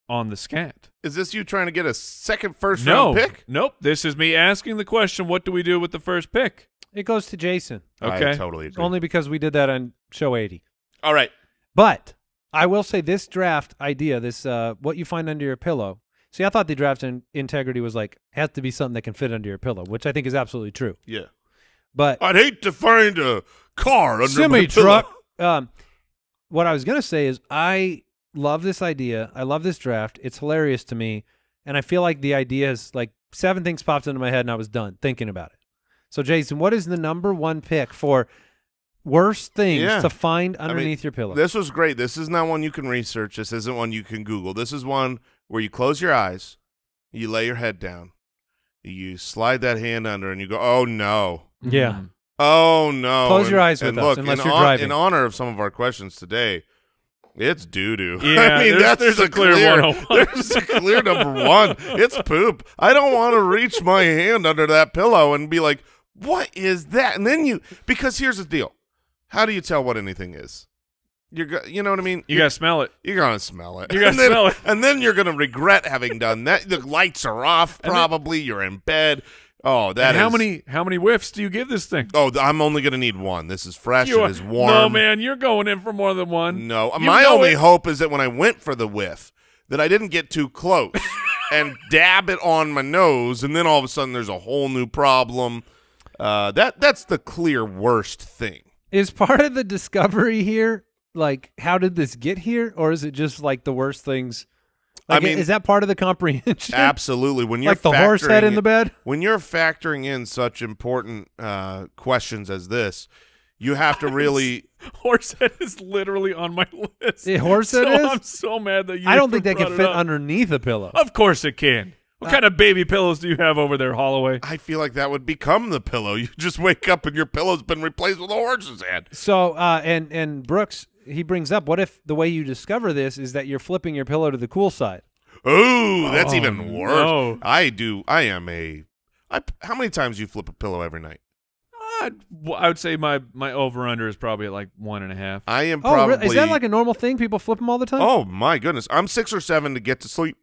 on the scat. Is this you trying to get a second first-round pick? Nope. This is me asking the question, what do we do with the first pick? It goes to Jason. Okay. I totally agree. Only because we did that on show 80. All right. But I will say this draft idea, this what you find under your pillow. See, I thought the draft integrity was like, has to be something that can fit under your pillow, which I think is absolutely true. Yeah. But I'd hate to find a car under my semi-truck. pillow. What I was going to say is I love this idea. I love this draft. It's hilarious to me. And I feel like the idea is like 7 things popped into my head and I was done thinking about it. So, Jason, what is the #1 pick for worst things to find underneath your pillow? This was great. This is not one you can research. This isn't one you can Google. This is one where you close your eyes, you lay your head down, you slide that hand under, and you go, oh, no. Yeah. Oh, no. Close your eyes with and us, look, unless you're driving. In honor of some of our questions today, it's doo-doo. Yeah, I mean, there's a clear 101. There's a clear #1. It's poop. I don't want to reach my hand under that pillow and be like, what is that? And then because here's the deal. How do you tell what anything is? You know what I mean? You got to smell it. You're going to smell it. You got to smell it. And then you're going to regret having done that. The lights are off, probably. You're in bed. Oh, that and is... how many whiffs do you give this thing? Oh, I'm only going to need 1. This is fresh. It is warm. No, man, you're going in for more than 1. No. You My know only it. hope is that when I went for the whiff, that I didn't get too close and dab it on my nose, and then all of a sudden there's a whole new problem. That's the clear worst thing. Is part of the discovery here, like, how did this get here? Or is it just like the worst things? Like, I mean, is that part of the comprehension? Absolutely. When you're like the horse head in the bed? When you're factoring in such important questions as this, you have to really... Horsehead is literally on my list. Horsehead so is? I'm so mad that you I don't think that brought can it fit up. underneath a pillow. Of course it can. What kind of baby pillows do you have over there, Holloway? I feel like that would become the pillow. You just wake up and your pillow's been replaced with a horse's head. So, and Brooks, he brings up, what if the way you discover this is that you're flipping your pillow to the cool side? Ooh, that's even worse. No. How many times do you flip a pillow every night? I would say my over-under is probably at like 1.5. I am Oh, probably. really? Is that like a normal thing? People flip them all the time? Oh, my goodness. I'm 6 or 7 to get to sleep.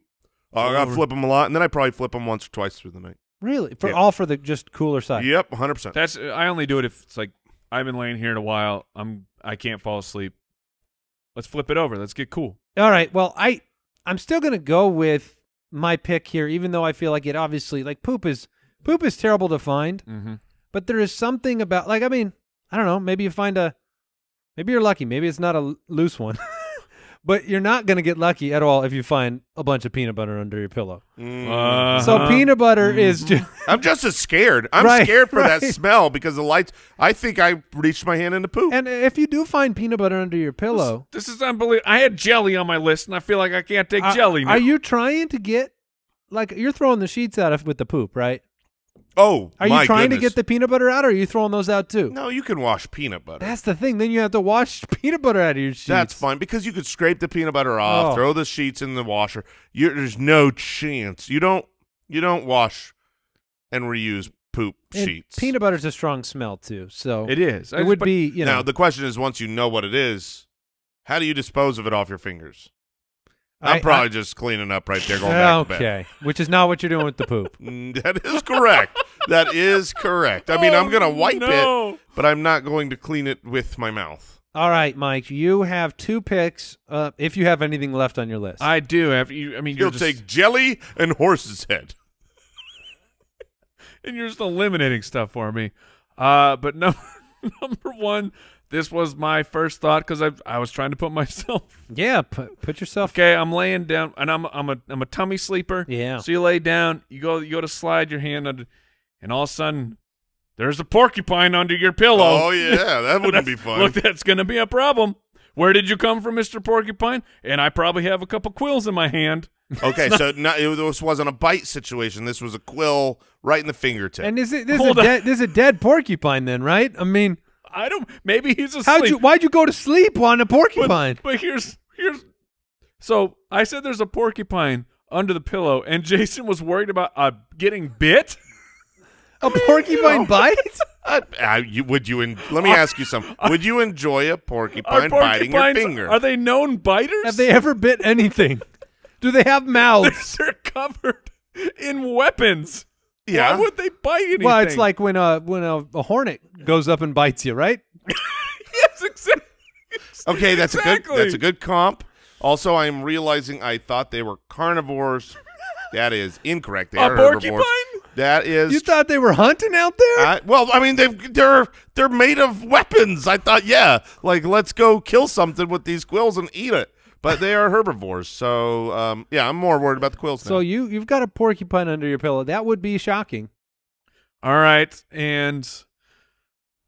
I flip them a lot, and then I probably flip them once or twice through the night. Really? Yeah. All for the just cooler side? Yep, 100%. I only do it if it's like I've been laying here in a while. I can't fall asleep. Let's flip it over. Let's get cool. All right. Well, I'm still going to go with my pick here, even though I feel like it obviously, like poop is terrible to find. Mm-hmm. But there is something about, like, I mean, I don't know. Maybe you're lucky. Maybe it's not a loose one. But you're not going to get lucky at all if you find a bunch of peanut butter under your pillow. So peanut butter is just... I'm just as scared. I'm Right, scared for right. that smell because the lights. I think I reached my hand into poop. And if you do find peanut butter under your pillow... This is unbelievable. I had jelly on my list, and I feel like I can't take jelly now. Are you trying to get... Like, you're throwing the sheets out with the poop, right? Oh, Are my you trying goodness. to get the peanut butter out, or are you throwing those out too? No, you can wash peanut butter. That's the thing. Then you have to wash peanut butter out of your sheets. That's fine because you could scrape the peanut butter off, Oh. throw the sheets in the washer. There's no chance. You don't wash and reuse poop And sheets. peanut butter's a strong smell too, so It is. it would be, you know. Now the question is, once you know what it is, how do you dispose of it off your fingers? I'm probably just cleaning up right there, going back to bed. Okay, which is not what you're doing with the poop. That is correct. That is correct. I mean, I'm going to wipe it, but I'm not going to clean it with my mouth. All right, Mike, you have 2 picks. If you have anything left on your list, I do. After you, I mean, You'll you're just, take jelly and horse's head. and you're just eliminating stuff for me. But number 1, this was my first thought because I was trying to put myself. yeah, put yourself. Okay, I'm laying down, and I'm a tummy sleeper. Yeah. So you lay down, you go to slide your hand under, and all of a sudden, there's a porcupine under your pillow. Oh, yeah, that wouldn't be fun. Look, that's going to be a problem. Where did you come from, Mr. Porcupine? And I probably have a couple quills in my hand. Okay, so this wasn't a bite situation. This was a quill right in the fingertip. And this is a dead porcupine, then, right? I mean, I don't. Maybe he's asleep. Why'd you go to sleep on a porcupine? But here's. So I said there's a porcupine under the pillow, and Jason was worried about getting bit. A porcupine bite? Let me ask you something. Would you enjoy a porcupine biting your porcupines- finger? Are they known biters? Have they ever bit anything? Do they have mouths? They're covered in weapons. Yeah. Why would they bite anything? Well, it's like when a hornet goes up and bites you, right? yes, exactly. Okay, Exactly. that's a good comp. Also, I'm realizing I thought they were carnivores. That is incorrect. They are porcupine? herbivores. That is. You thought they were hunting out there? Well, I mean, they're made of weapons. I thought, yeah, like let's go kill something with these quills and eat it. But they are herbivores, so yeah, I'm more worried about the quills now. So you've got a porcupine under your pillow. That would be shocking. All right, and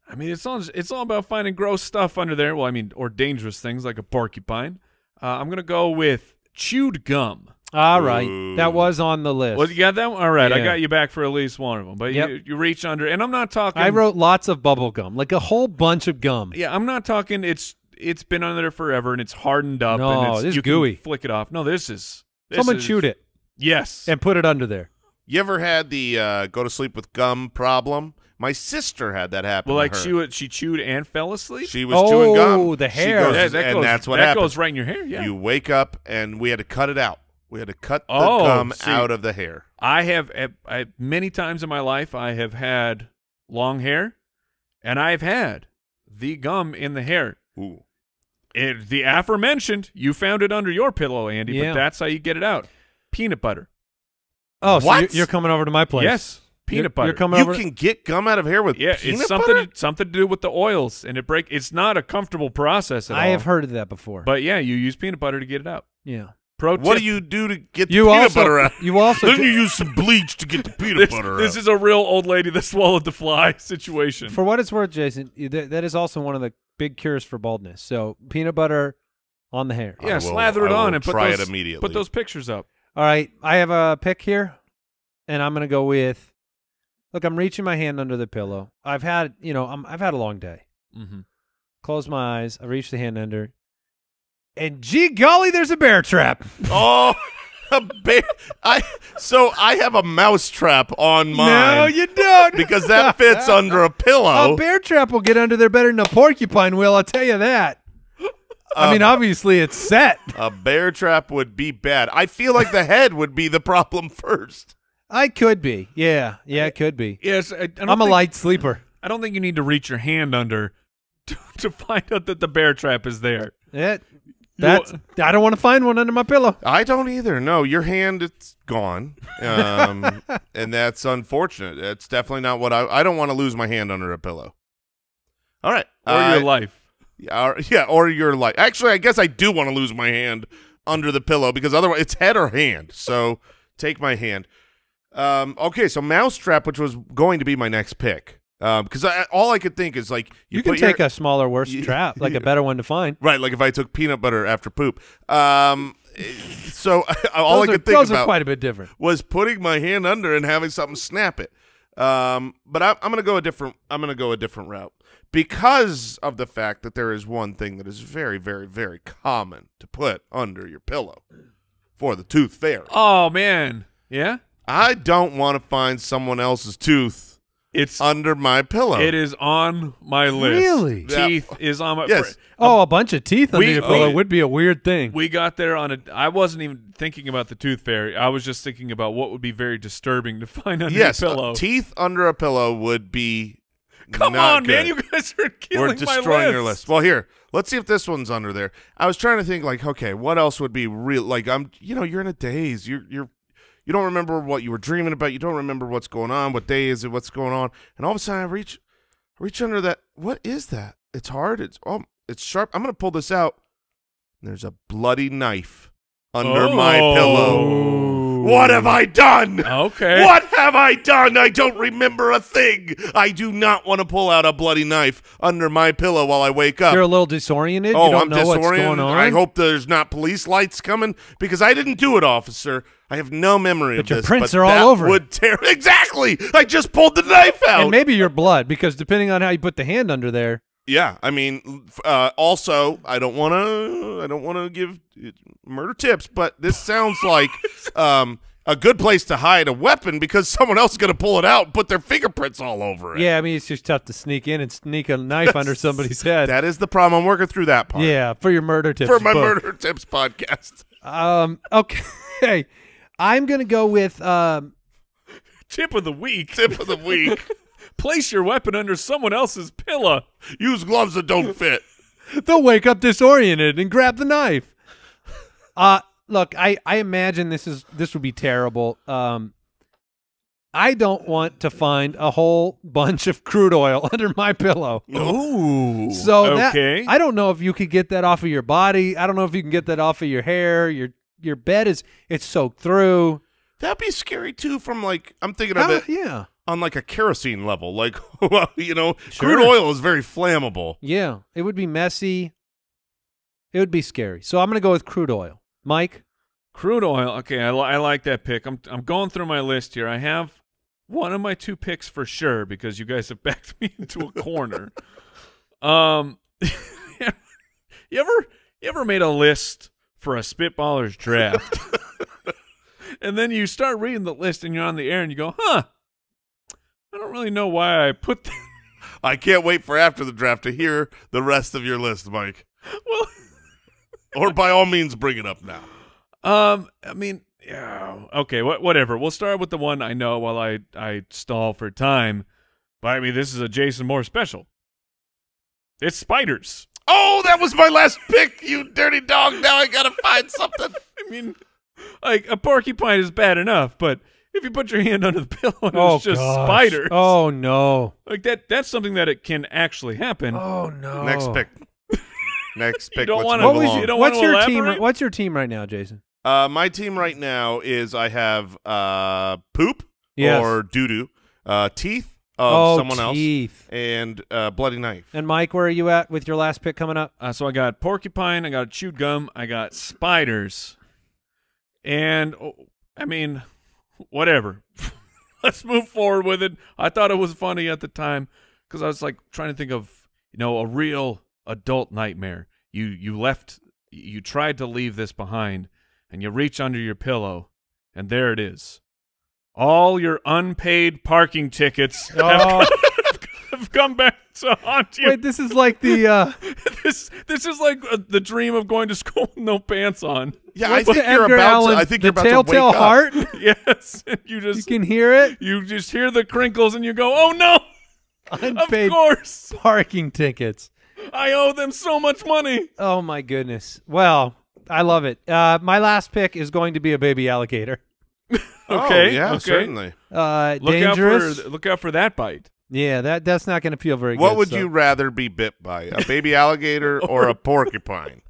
I mean it's all about finding gross stuff under there. Well, I mean, or dangerous things like a porcupine. I'm gonna go with chewed gum. All right, Ooh. that was on the list. Well, you got that one? All right, I Yeah. got you back for at least one of them. But Yep. you reach under, and I'm not talking. I wrote lots of bubble gum, like a whole bunch of gum. Yeah, I'm not talking. It's been under there forever, and it's hardened up. No, and it's, this is you gooey. Can flick it off. No, this is. Someone chewed it Yes. and put it under there. You ever had the go to sleep with gum problem? My sister had that happen. Well, like to her. she chewed and fell asleep. She was chewing gum. Oh, the She hair. goes- and that's what that happens. goes right in your hair. Yeah. You wake up, and we had to cut it out. We had to cut the Oh, gum see. out of the hair. I have many times in my life I have had long hair, and I've had the gum in the hair. Ooh. The aforementioned, you found it under your pillow, Andy, Yeah. but that's how you get it out. Peanut butter. Oh, so What? you're coming over to my place? Yes, peanut butter. You're coming You over. can get gum out of hair with Yeah, peanut it's butter? something to do with the oils, and it's not a comfortable process at all. I have heard of that before. But yeah, you use peanut butter to get it out. yeah, Pro What tip. do you do to get the you peanut also butter out? you also Then you use some bleach to get the peanut butter out. This is a real old lady that swallowed the fly situation. for what it's worth, Jason, that is also one of the big cures for baldness. So peanut butter on the hair. Yeah, I slather it will on and put try those, it immediately. put those pictures up. All right, I have a pick here. and I'm gonna go with. Look, I'm reaching my hand under the pillow. I've had a long day. Mm-hmm. Close my eyes. I reach the hand under, and gee golly, there's a bear trap. Oh, a bear! I have a mouse trap on mine. No, you don't, because that fits under a pillow. A bear trap will get under there better than a porcupine will. I'll tell you that. I mean, obviously it's set. A bear trap would be bad. I feel like the head would be the problem first. I could be. Yeah, it could be. Yes, I'm a light sleeper. I don't think you need to reach your hand under to find out that the bear trap is there. I don't want to find one under my pillow. I don't either. No, your hand, it's gone. And that's unfortunate. It's definitely not what I don't want to lose my hand under a pillow. All right. Or your life. Yeah, or your life. Actually, I guess I do want to lose my hand under the pillow because otherwise it's head or hand. So take my hand. Okay, so mousetrap, which was going to be my next pick. Because all I could think is like you can take a smaller, worse trap, like a better one to find. Right, like if I took peanut butter after poop. So all I could think those about are quite a bit different. Was putting my hand under and having something snap it. But I'm gonna go a different. I'm gonna go a different route because of the fact that there is one thing that is very, very, very common to put under your pillow for the tooth fairy. Oh man, yeah. I don't want to find someone else's tooth. It's under my pillow. It is on my list. Really? Teeth is on my yes. A bunch of teeth under your pillow would be a weird thing. We got there on I wasn't even thinking about the tooth fairy. I was just thinking about what would be very disturbing to find under your pillow. Teeth under a pillow would be Come on, good. Man. You guys are killing We're destroying your list. Well, here, let's see if this one's under there. I was trying to think like, okay, what else would be real? Like you're in a daze. You don't remember what you were dreaming about. You don't remember what's going on. What day is it? What's going on? And all of a sudden, I reach under that. What is that? It's hard. It's sharp. I'm gonna pull this out. There's a bloody knife under my pillow. What have I done? Okay. What have I done? I don't remember a thing. I do not want to pull out a bloody knife under my pillow while I wake up. You're a little disoriented. Oh, you don't I'm know disoriented. What's going on. I hope there's not police lights coming because I didn't do it, officer. I have no memory of your this. prints but are all over. Would tear exactly. I just pulled the knife out. And maybe your blood, because depending on how you put the hand under there. Yeah, I mean, also, I don't want to give murder tips, but this sounds like a good place to hide a weapon because someone else is going to pull it out and put their fingerprints all over it. Yeah, I mean, it's just tough to sneak in and sneak a knife under somebody's head. That is the problem. I'm working through that part. Yeah, for your murder tips. For my murder tips podcast. Okay, I'm going to go with tip of the week. Tip of the week. Place your weapon under someone else's pillow. Use gloves that don't fit. They'll wake up disoriented and grab the knife. Look, I imagine this would be terrible. I don't want to find a whole bunch of crude oil under my pillow. Ooh. So okay. I don't know if you could get that off of your body. I don't know if you can get that off of your hair. Your bed it's soaked through. That'd be scary too. From like I'm thinking of it. Yeah. On like a kerosene level, like Sure. Crude oil is very flammable. Yeah, it would be messy. It would be scary. So I'm going to go with crude oil. Mike? Crude oil. Okay, I like that pick. I'm going through my list here. I have one of my two picks for sure because you guys have backed me into a corner. You ever made a list for a Spitballers draft? And then you start reading the list and you're on the air and you go, huh, I don't really know why I put that. I can't wait for after the draft to hear the rest of your list, Mike. Well, or by all means, bring it up now. I mean, yeah, okay, whatever. We'll start with the one I know while I stall for time. But I mean, this is a Jason Moore special. It's spiders. Oh, that was my last pick, you dirty dog. Now I gotta find something. I mean, like a porcupine is bad enough, but if you put your hand under the pillow and it's just spiders. Oh, no. Like that's something that it can actually happen. Oh, no. Next pick. Next pick. What's your team right now, Jason? My team right now is I have poop or doo-doo, teeth of someone else, and bloody knife. And Mike, where are you at with your last pick coming up? So I got porcupine, I got chewed gum, I got spiders, and I mean, whatever. let's move forward with it. I thought it was funny at the time because I was like trying to think of, a real adult nightmare. You tried to leave this behind, and you reach under your pillow, and there it is. All your unpaid parking tickets have come back to haunt you. Wait, this is like the This is like the dream of going to school with no pants on. Yeah, what's I think the you're Edgar about Allan, to. I think the you're about to telltale wake up. heart. Yes, and you You just can hear it. hear the crinkles, and you go, "Oh no! Unpaid Of course, parking tickets. I owe them so much money." Oh my goodness. Well, I love it. My last pick is going to be a baby alligator. Okay, yeah, okay. certainly. Dangerous. Look out for that bite. Yeah, that's not going to feel very good. What would so. you rather be bit by, a baby alligator or a porcupine?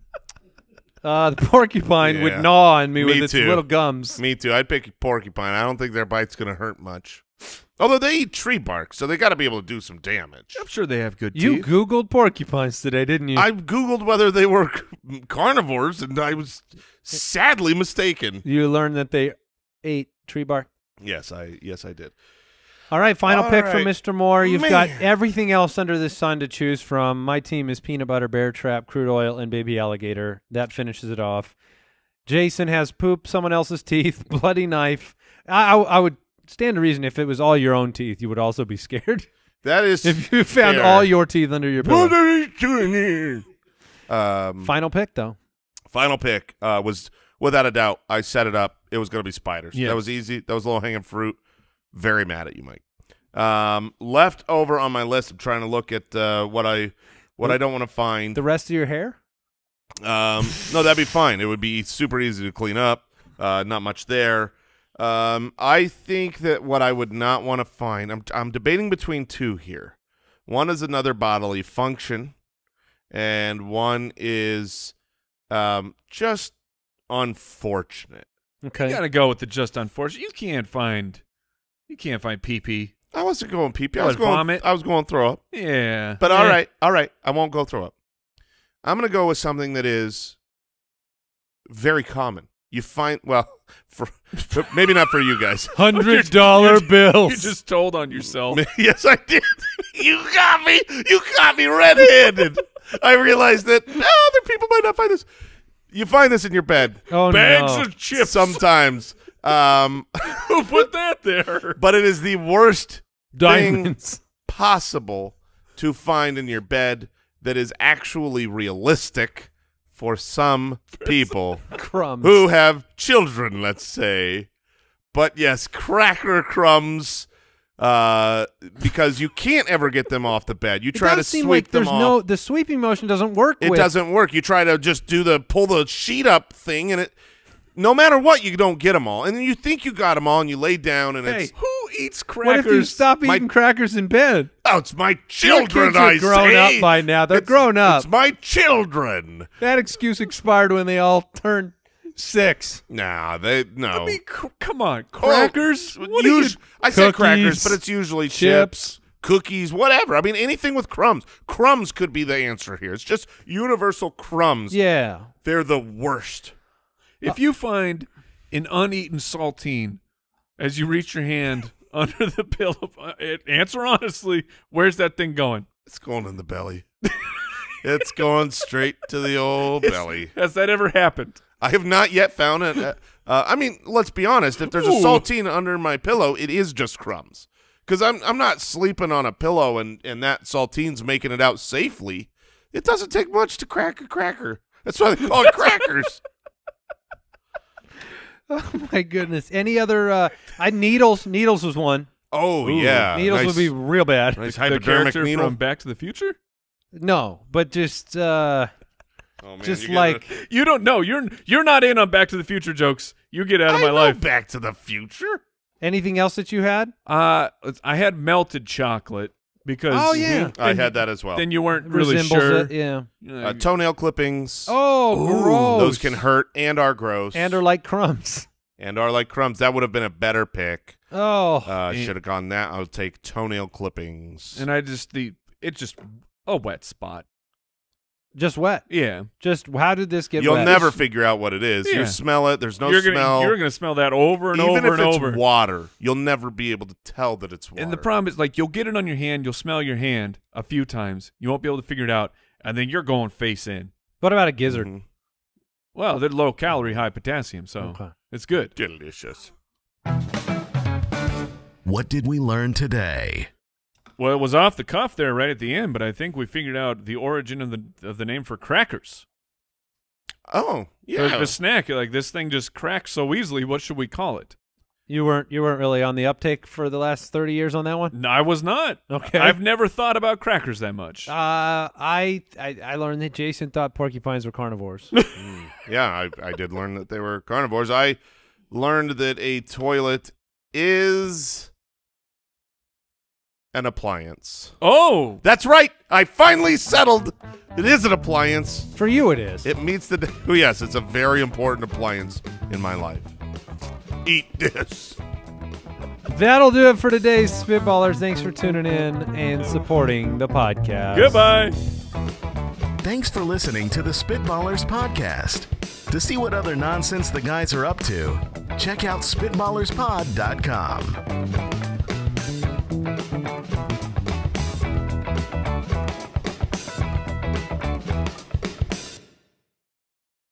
The porcupine would Yeah. gnaw on me with Me its too. little gums. Me too. I'd pick a porcupine. I don't think their bite's going to hurt much. Although they eat tree bark, so they got to be able to do some damage. I'm sure they have good You teeth. Googled porcupines today, didn't you? I Googled whether they were carnivores, and I was sadly mistaken. You learned that they ate tree bark. Yes, I did. All right, final All pick for right. Mr. Moore. You've Man. got everything else under the sun to choose from. My team is peanut butter, bear trap, crude oil, and baby alligator. That finishes it off. Jason has poop, someone else's teeth, bloody knife. I would stand to reason if it was all your own teeth, you would also be scared. That is If you found fair. all your teeth under your pillow. What are you doing here? Final pick, though. Final pick was, without a doubt, I set it up. It was going to be spiders. Yes. That was easy. That was low-hanging fruit. Very mad at you, Mike. Left over on my list, I'm trying to look at what I don't want to find. The rest of your hair? No, that'd be fine. It would be super easy to clean up. Not much there. I think that what I would not want to find, I'm debating between two here. One is another bodily function, and one is just unfortunate. Okay. You gotta go with the just unfortunate. You can't find pee-pee. I wasn't going pee-pee. What, vomit? I was going throw up. Yeah. But Yeah. all right. I won't go throw up. I'm going to go with something that is very common. You find, well, for maybe not for you guys. $100 bills. You just told on yourself. Yes, I did. You got me. You got me red-handed. I realized that other people might not find this. You find this in your bed. Oh, Bags no. of chips. Sometimes. Who put that there? But it is the worst Diamonds. thing possible to find in your bed that is actually realistic for some people Crumbs. who have children, let's say. But yes, cracker crumbs, because you can't ever get them off the bed. You It try to does seem sweep like them there's off. the sweeping motion doesn't work It with. doesn't work. You try to just pull the sheet up thing, and no matter what, you don't get them all. And then you think you got them all, and you lay down, and Hey, it's, who eats crackers? What if you stop eating crackers in bed? oh, it's my Your children, kids are I grown say. up by now. They're It's- grown up. It's my children. That excuse expired when they all turned 6. Nah, no. I mean, come on, crackers. Oh, What are you? I say Cookies, crackers, but it's usually chips, cookies, whatever. I mean, anything with crumbs. Crumbs could be the answer here. It's just universal crumbs. Yeah. They're the worst. If you find an uneaten saltine as you reach your hand under the pillow, answer honestly. Where's that thing going? It's going in the belly. It's going straight to the old belly. Has that ever happened? I have not yet found it. I mean, let's be honest. If there's a Ooh. saltine under my pillow, it is just crumbs. Because I'm not sleeping on a pillow and that saltine's making it out safely. It doesn't take much to crack a cracker. That's why they call it crackers. Oh my goodness. Any other needles? Needles was one. Oh, Ooh, yeah. Needles nice, would be real bad. nice The hypodermic character needle. from Back to the Future? No, but just Oh, man, just you're like getting You don't know. You're not in on Back to the Future jokes. You get out of I my know life. Back to the Future. anything else that you had? I had melted chocolate because Oh, yeah. I had that as well. then you weren't really Resembles sure. it, yeah. Toenail clippings. Oh, Ooh, gross. Those can hurt and are gross. and are like crumbs. And are like crumbs. That would have been a better pick. Oh, Should have gone that. I would take toenail clippings. And I just a wet spot. Just wet. Yeah. Just how did this get You'll wet? never figure out what it is. Yeah. You smell it. There's no You're smell. gonna smell that over and Even over if and it's over. water, you'll never be able to tell that it's water. And the problem is, like, you'll get it on your hand, you'll smell your hand a few times, you won't be able to figure it out, and then you're going face in. What about a gizzard? Mhm. Well, they're low calorie, high potassium, so Okay. it's good. Delicious. What did we learn today? Well, it was off the cuff there right at the end, but I think we figured out the origin of the name for crackers. Oh, yeah. The snack, like, this thing just cracks so easily. What should we call it? You weren't really on the uptake for the last 30 years on that one? No, I was not. Okay. I've never thought about crackers that much. I learned that Jason thought porcupines were carnivores. Yeah, I did learn that they were carnivores. I learned that a toilet is an appliance. Oh, That's right. I finally settled. It is an appliance. For you it is. It meets the. Oh, yes, it's a very important appliance in my life. Eat this. That'll do it for today's Spitballers. Thanks for tuning in and supporting the podcast. goodbye. Thanks for listening to the Spitballers podcast. To see what other nonsense the guys are up to, check out SpitballersPod.com.